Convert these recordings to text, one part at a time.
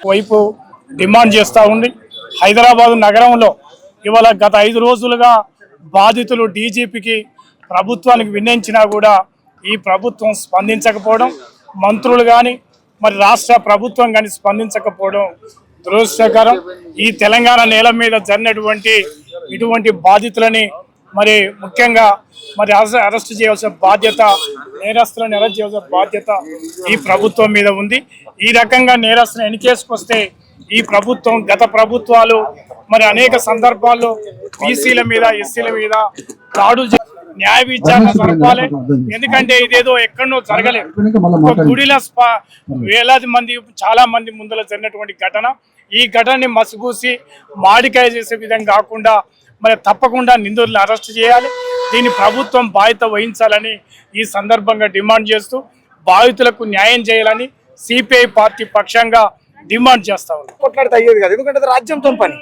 వైపు డిమాండ్ చేస్తూ ఉంది. హైదరాబాద్ నగరంలో ఇవాళ గత 5 రోజులుగా బాధితులు డీజీపీకి ప్రభుత్వానికి విన్నవించినా కూడా ఈ ప్రభుత్వం స్పందించకపోవడం, మంత్రులు కానీ మరి రాష్ట్ర ప్రభుత్వం కానీ స్పందించకపోవడం దురదృష్టకరం. ఈ తెలంగాణ నేల మీద జరిగినటువంటి ఇటువంటి బాధితులని మరి ముఖ్యంగా మరి అరెస్ట్ చేయాల్సిన బాధ్యత, నేరస్తులను అరెస్ట్ చేయాల్సిన బాధ్యత ఈ ప్రభుత్వం మీద ఉంది. ఈ రకంగా నేరస్తులను ఎన్నికేసుకొస్తే ఈ ప్రభుత్వం, గత ప్రభుత్వాలు మరి అనేక సందర్భాల్లో బీసీల మీద, ఎస్సీల మీద దాడులు, న్యాయ విచారణ జరపాలి. ఎందుకంటే ఇదేదో ఎక్కడో జరగలేదు. గుడిలో వేలాది మంది, చాలా మంది ముందర జరిగినటువంటి ఘటన. ఈ ఘటనని మసిపూసి మాడికాయ చేసే విధంగా కాకుండా మరి తప్పకుండా నిందితులను అరెస్ట్ చేయాలి. దీన్ని ప్రభుత్వం బాధ్యత వహించాలని ఈ సందర్భంగా డిమాండ్ చేస్తూ బాధితులకు న్యాయం చేయాలని సిపిఐ పార్టీ పక్షంగా డిమాండ్ చేస్తా ఉన్నాం. కొట్లాడితే అయ్యేది కాదు, ఎందుకంటే అది రాజ్యంతో పని.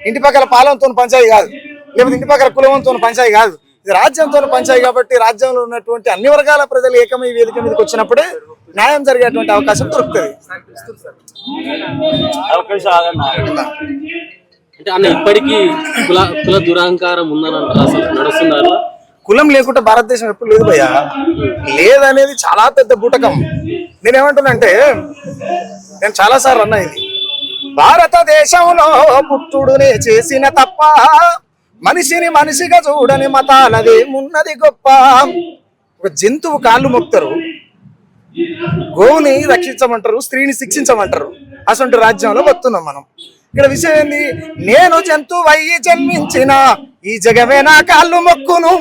ఇంటి పక్కల పాలనతో పంచాయి కాదు, లేకపోతే ఇంటి పక్కల కులంతో పంచాయి కాదు, ఇది రాజ్యంతో పంచాయి. కాబట్టి రాజ్యంలో ఉన్నటువంటి అన్ని వర్గాల ప్రజలు ఏకమై వేదిక మీదకి వచ్చినప్పుడే న్యాయం జరిగేటువంటి అవకాశం దొరుకుతుంది. అంటే అన్న ఇప్పటికీ కుల దురహంకారం ఉందని అసలు నడుస్తున్నారు. కులం లేకుండా భారతదేశం ఎప్పుడు లేదు భయ్యా. లేదనేది చాలా పెద్ద బూటకం. నేనేమంటున్నానంటే, నేను చాలా సార్లు అన్నా, ఇది భారతదేశంలో పుట్టుడునే చేసిన తప్ప, మనిషిని మనిషిగా చూడని మతాలదేమున్నది గొప్ప. ఒక జంతువు కాళ్ళు మొక్తారు, గోవుని రక్షించమంటారు, స్త్రీని శిక్షించమంటారు. అసలు రాజ్యంలో బతున్నాం మనం. ఇక్కడ విషయం ఏంది? నేను జంతువయ్యి జన్మించిన ఈ జగమే నా కాళ్ళు మొక్కును,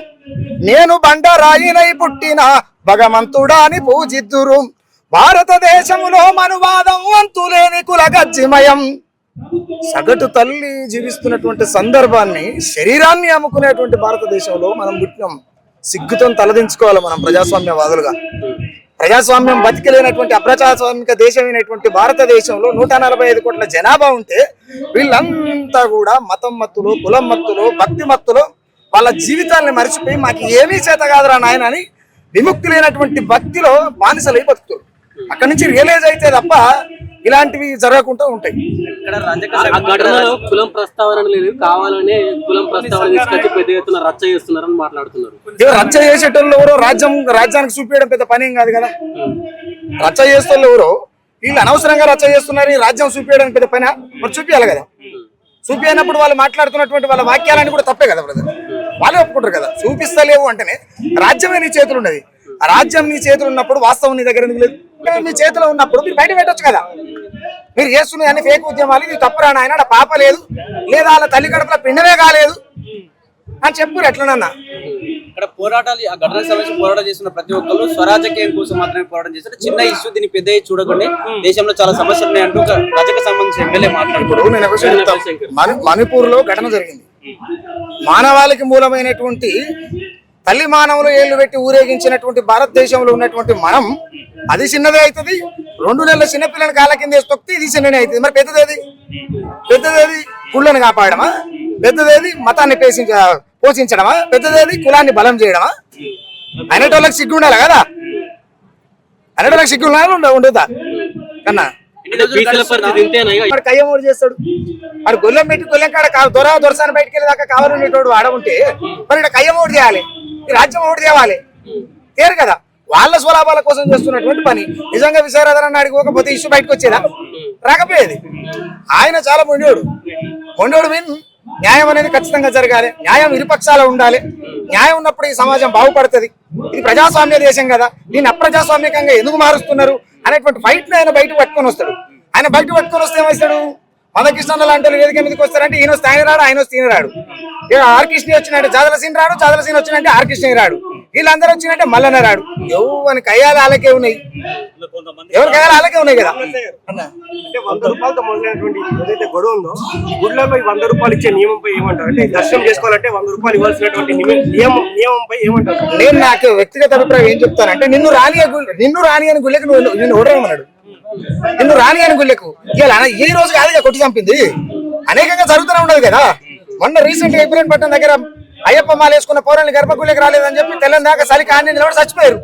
నేను బండరాయినై పుట్టిన భగవంతుడా అని పూజిద్దురు. భారతదేశంలో మనువాదం అంతులేని కులగజ్జిమయం. సగటు తల్లి జీవిస్తున్నటువంటి సందర్భాన్ని, శరీరాన్ని అమ్ముకునేటువంటి భారతదేశంలో మనం పుట్టినాం. సిగ్గుతో తలదించుకోవాలి మనం ప్రజాస్వామ్యవాదులుగా. ప్రజాస్వామ్యం బతికలేనటువంటి అప్రజాస్వామిక దేశమైనటువంటి భారతదేశంలో 145 కోట్ల జనాభా ఉంటే వీళ్ళంతా కూడా మతం మత్తులు, కులం మత్తులు, భక్తి మత్తులు వాళ్ళ జీవితాన్ని మర్చిపోయి మాకు ఏమీ చేత కాదురా నాయన అని విముక్తి లేనటువంటి భక్తిలో బానిసలై బతుకుతారు. అక్కడి నుంచి రియలైజ్ అయితే తప్ప ఇలాంటివి జరగకుండా ఉంటాయి. కులం ప్రస్తావన లేదు, కావాలనే కులం ప్రస్తావన తీసుకొచ్చి పెద్ద ఎత్తున రచ్చ చేస్తున్నారని మాట్లాడుతున్నారు. రచ్చ చేసేటోళ్ళు ఎవరో రాజ్యానికి చూపించడం పెద్ద పని ఏం కాదు కదా. రచ్చ చేసేటోళ్ళు ఎవరో వీళ్ళు అనవసరంగా రచ్చ చేస్తున్నారు, ఈ రాజ్యం చూపించడానికి పెద్ద పని. మరి చూపించాలి కదా. చూపించినప్పుడు వాళ్ళు మాట్లాడుతున్నటువంటి వాళ్ళ వాక్యాలన్నీ కూడా తప్పే కదా బ్రదర్. వాళ్ళే ఒప్పుకుంటారు కదా. చూపిస్తలేవు అంటేనే రాజ్యమే నీ చేతులు ఉన్నది. ఆ రాజ్యం నీ చేతులు ఉన్నప్పుడు వాస్తవం నీ దగ్గర ఎందుకు లేదు? మీ చేతిలో ఉన్నప్పుడు మీరు బయట పెట్టొచ్చు కదా. మీరు చేస్తున్న అన్ని ఫేక్ ఉద్యమాలు, ఇది తప్పురా నాయన, పాప లేదు లేదా వాళ్ళ తల్లి కడుపులో పిండమే కాలేదు అని చెప్పారు. ఎట్లనన్నా ఇక్కడ పోరాటాలు, ఆ ఘటన సమస్య పోరాటం చేస్తున్న ప్రతి ఒక్కరు స్వరాజకీయం కోసం మాత్రమే పోరాటం చేస్తారు. చిన్న ఇష్యూ, దీన్ని పెద్ద చూడకండి. దేశంలో చాలా సమస్యలు ఉన్నాయంటూ రజక సంబంధించిన ఎమ్మెల్యే మాట్లాడుతూ మణిపూర్ లో ఘటన జరిగింది. మానవాళికి మూలమైనటువంటి తల్లి మానవులు ఏళ్లు పెట్టి ఊరేగించినటువంటి భారతదేశంలో ఉన్నటువంటి మనం, అది చిన్నదే అవుతుంది. 2 నెలల చిన్నపిల్లని కాళ్ళ కింద వేసి తొక్కితే ఇది చిన్ననే అవుతుంది. మరి పెద్దదేది కుళ్ళని కాపాడమా? పెద్దదేది మతాన్ని పోషించడమా? పెద్దదేది కులాన్ని బలం చేయడమా? అనేటోళ్ళకి సిగ్గు ఉండాలి కదా. అనేటోళ్ళకి సిగ్గు ఉండదా కన్నా? కయ్యమోడు చేస్తాడు. వాడు గొల్లెం పెట్టి గొల్లెం కాడ దొరసాన్ని బయటకు వెళ్ళేదాకా కావాలనేటోడు ఆడవుంటే మరి ఇక్కడ కయ్యమోడు చేయాలి, రాజ్యం ఓటు తేవాలి. తేరు కదా. వాళ్ళ స్వలాభాల కోసం చేస్తున్నటువంటి పని. నిజంగా విశారదన అడిగిపోకపోతే ఇష్యూ బయటకు వచ్చేదా? రాకపోయేది. ఆయన చాలా మొండోడు మీన్ న్యాయం అనేది ఖచ్చితంగా జరగాలి. న్యాయం ఇరుపక్షాలు ఉండాలి. న్యాయం ఉన్నప్పుడు ఈ సమాజం బాగుపడుతుంది. ఇది ప్రజాస్వామ్య దేశం కదా, దీన్ని అప్రజాస్వామికంగా ఎందుకు మారుస్తున్నారు అనేటువంటి ఫైట్ ని ఆయన బయటకు పట్టుకొని వస్తాడు. ఆయన బయటకు పట్టుకొని వస్తే ఏమవుతాడు? మదకృష్ణ లాంటి వేదిక మీదకి వస్తారంటే ఈయన వస్తే ఆయన రాడు, ఆయన వస్తే ఈయన రాడు. ఆర్ కృష్ణ వచ్చినట్టే జాదలసీన్ రాడు, జాదలసీన్ వచ్చినట్టే ఆర్ కృష్ణ రాడు. వీళ్ళందరూ వచ్చినట్టే మల్లన్న రాడు. ఎవరి కయ్యాలు అలాగే ఉన్నాయి, ఎవరి కయ్యాలు అలాగే ఉన్నాయి కదా. అంటే 100 రూపాయలతో మొదలైనటువంటి ఏదైతే గొడవ ఉందో, గుడ్లలో 100 రూపాయలు ఇచ్చే నియమంపై ఏమంటారు? అంటే దర్శనం చేసుకోవాలంటే 100 రూపాయలు ఇవ్వాల్సినటువంటి నియమంపై ఏమంటారు? నేను నాకు వ్యక్తిగత అభిప్రాయం ఏం చెప్తానంటే, నిన్ను రాని అని గుళ్ళకి నిన్ను ఓడమన్నాడు. నిన్ను రాని అని గుళ్ళకు ఈ రోజు కాదుగా కొట్టి చంపింది. అనేకంగా జరుగుతూనే ఉండదు కదా. మొన్న రీసెంట్ గా ఇబ్రహీం పట్టణం దగ్గర అయ్యప్ప మాల వేసుకున్న పౌరాన్ని గర్భగుళ్ళకి రాలేదని చెప్పి తెల్లని దాకా చలికి ఆన్ని నిలబడి చచ్చిపోయారు.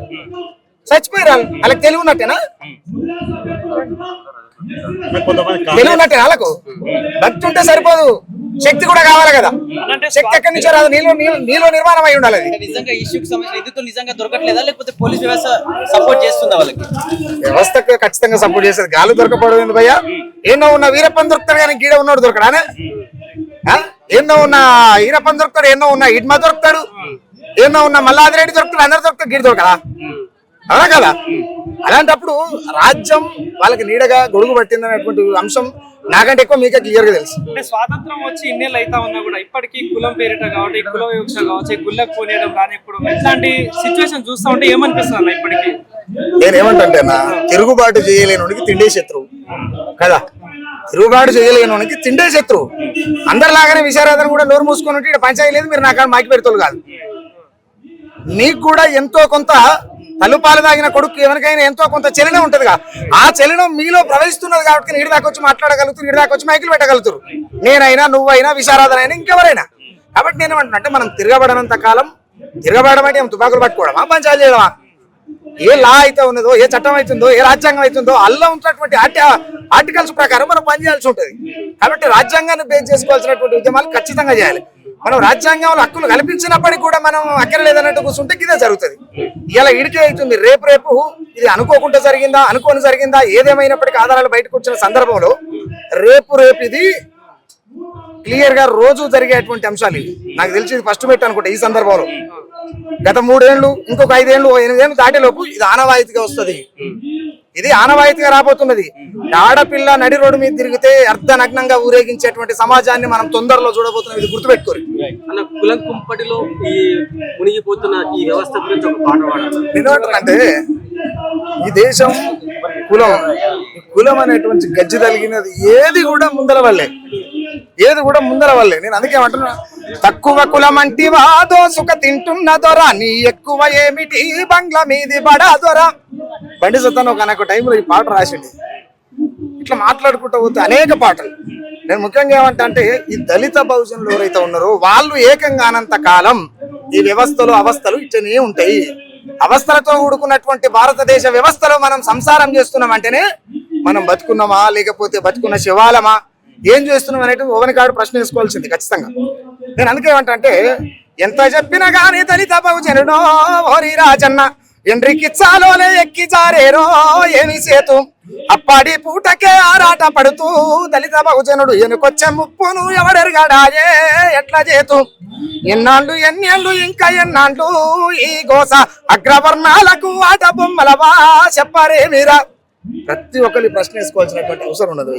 వాళ్ళకి తెలివి ఉన్నట్టేనా? తెలివి ఉన్నట్టే వాళ్ళకు భక్తి ఉంటే సరిపోదు, శక్తి కూడా కావాలి కదా. శక్తి ఎక్కడి నుంచో రాదు, నీలో నిర్మాణం అయి ఉండాలి. అది నిజంగా ఇష్యూకి సంబంధించిన నిధులు నిజంగా దొరకట్లేదా, లేకపోతే పోలీస్ వ్యవస్థ సపోర్ట్ చేస్తుందా వాళ్ళకి? వ్యవస్థకు ఖచ్చితంగా సపోర్ట్ చేసేది. గాలి దొరకపోవడం భయ్యా, ఎన్నో ఉన్న వీరప్పని దొరుకుతాడు కానీ గీడ ఉన్నాడు దొరకడానే. ఎన్నో ఉన్న ఈరప్పని దొరుకుతాడు, ఎన్నో ఉన్న ఇడ్మ దొరుకుతాడు, ఎన్నో ఉన్న మల్లాదిరెడ్డి దొరుకుతాడు, అందరు దొరుకుతాడు, గీడ దొరకడా? అవునా కదా? అలాంటప్పుడు రాజ్యం వాళ్ళకి నీడగా గొడుగు పట్టింది అనేటువంటి అంశం నాకంటే ఎక్కువ మీకే క్లియర్ గా తెలుసు. అంటే స్వాతంత్రం వచ్చి ఇన్నేళ్ళు అవుతా ఉన్నా కూడా ఇప్పటికీ కులం పేరిట కావచ్చు, కుల వివక్ష కావచ్చు, గుళ్ళకు పోనీయడం రానిప్పుడు ఇట్లాంటి సిచ్యువేషన్ చూస్తా ఉంటే ఏమనిపిస్తుంది అన్న ఇప్పటికీ? నేనేమంటే తిరుగుబాటు చేయలేనుడికి తిండే శత్రువు కదా. తిరుగుబాటు చేయలేనుడికి తిండే శత్రువు. అందరిలాగానే విశారాధన కూడా నోరు మూసుకొని ఉంటే ఇక్కడ పంచాయతీ లేదు, మీరు నాకు మాకి పెడతారు కాదు. నీకు కూడా ఎంతో కొంత తలుపాలు తాగిన కొడుకు ఎవరికైనా ఎంతో కొంత చలనం ఉంటదిగా. ఆ చలనం మీలో ప్రవహిస్తున్నది కాబట్టి నీడి దాకా వచ్చి మాట్లాడగలుగుతారు, నీడి దాకా వచ్చి మైకులు పెట్టగలుగుతారు. నేనైనా, నువ్వైనా, విశారాధన అయినా, ఇంకెవరైనా. కాబట్టి నేను ఏమంటున్నా, మనం తిరగబడనంత కాలం, తిరగబడడం అంటే తుపాకులు పట్టుకోవడమా, పంచాలు చేయడమా? ఏ లా అయితే ఉన్నదో, ఏ చట్టం అవుతుందో, ఏ రాజ్యాంగం అవుతుందో అల్లా ఉన్నటువంటి ఆర్టికల్స్ ప్రకారం మనం పనిచేయాల్సి ఉంటుంది. కాబట్టి రాజ్యాంగాన్ని బేస్ చేసుకోవాల్సినటువంటి ఉద్యమాలు ఖచ్చితంగా చేయాలి. మనం రాజ్యాంగంలో హక్కులు కల్పించినప్పటికీ కూడా మనం అక్కర లేదన్నట్టు కూర్చుంటే ఇదే జరుగుతుంది. ఇలా ఇడికే అవుతుంది. రేపు ఇది అనుకోకుండా జరిగిందా, అనుకోని జరిగిందా, ఏదేమైనప్పటికీ ఆధారాలు బయటకు వచ్చిన సందర్భంలో రేపు ఇది క్లియర్ గా రోజు జరిగేటువంటి అంశాలు ఇవి. నాకు తెలిసి ఇది ఫస్ట్ పెట్టు అనుకుంటా. ఈ సందర్భంలో గత 3 ఏళ్ళు, ఇంకొక 5 ఏళ్ళు, 8 ఏళ్ళు దాటేలోపు ఇది ఆనవాయితీగా వస్తుంది. ఇది ఆనవాయితీగా రాబోతున్నది. ఆడపిల్ల నడి రోడ్డు మీద తిరిగితే అర్ధనగ్నంగా ఊరేగించేటువంటి సమాజాన్ని మనం తొందరలో చూడబోతున్నాం. ఇది గుర్తుపెట్టుకోరు. అన్న, కులం కుంపటిలో ఈ మునిగిపోతున్న ఈ వ్యవస్థ గురించి ఒక పాట పాడాలి. ఎందుకంటే ఈ దేశం కులం అనేటువంటి గజ్జి తలిగినది ఏది కూడా ముందర వల్లే, నేను అందుకే ఏమంటున్నా, తక్కువ కులం అంటివా దోసుక తింటున్న దొర, నీ ఎక్కువ ఏమిటి బంగ్లా మీది బడా దొర. బండి సత్తాను ఒక టైంలో ఈ పాట రాసిండు. ఇట్లా మాట్లాడుకుంటూ పోతే అనేక పాటలు. నేను ముఖ్యంగా ఏమంటే ఈ దళిత బహుజనులు ఎవరైతే ఉన్నారో వాళ్ళు ఏకంగా అనంత కాలం ఈ వ్యవస్థలు అవస్థలు ఇట్లనే ఉంటాయి. అవస్థలతో కూడుకున్నటువంటి భారతదేశ వ్యవస్థలో మనం సంసారం చేస్తున్నాం అంటేనే మనం బతుకున్నామా, లేకపోతే బతుకున్న శివాలమా, ఏం చేస్తున్నాం అనేది ఓవనికాడు ప్రశ్న వేసుకోవాల్సింది ఖచ్చితంగా. నేను అందుకే ఏమంటే, ఎంత చెప్పినా గానీ దళిత బహుజనుడో ఓరి రాజన్న, ఎండ్రికిచ్చాలోనే ఎక్కి జారేరో ఏమి సేతు, అప్పటి పూటకే ఆరాట పడుతూ దళిత బహుజనుడు ఎనుకొచ్చే ముప్పును ఎవడెరగడాయే ఎట్లా చేతు, ఎన్నాళ్ళు ఎన్నేళ్ళు ఇంకా ఎన్నాళ్ళు ఈ గోస, అగ్రవర్ణాలకు ఆట బొమ్మలవా చెప్పరే మీరా. ప్రతి ఒక్కరి ప్రశ్న వేసుకోవాల్సినటువంటి అవసరం ఉన్నది.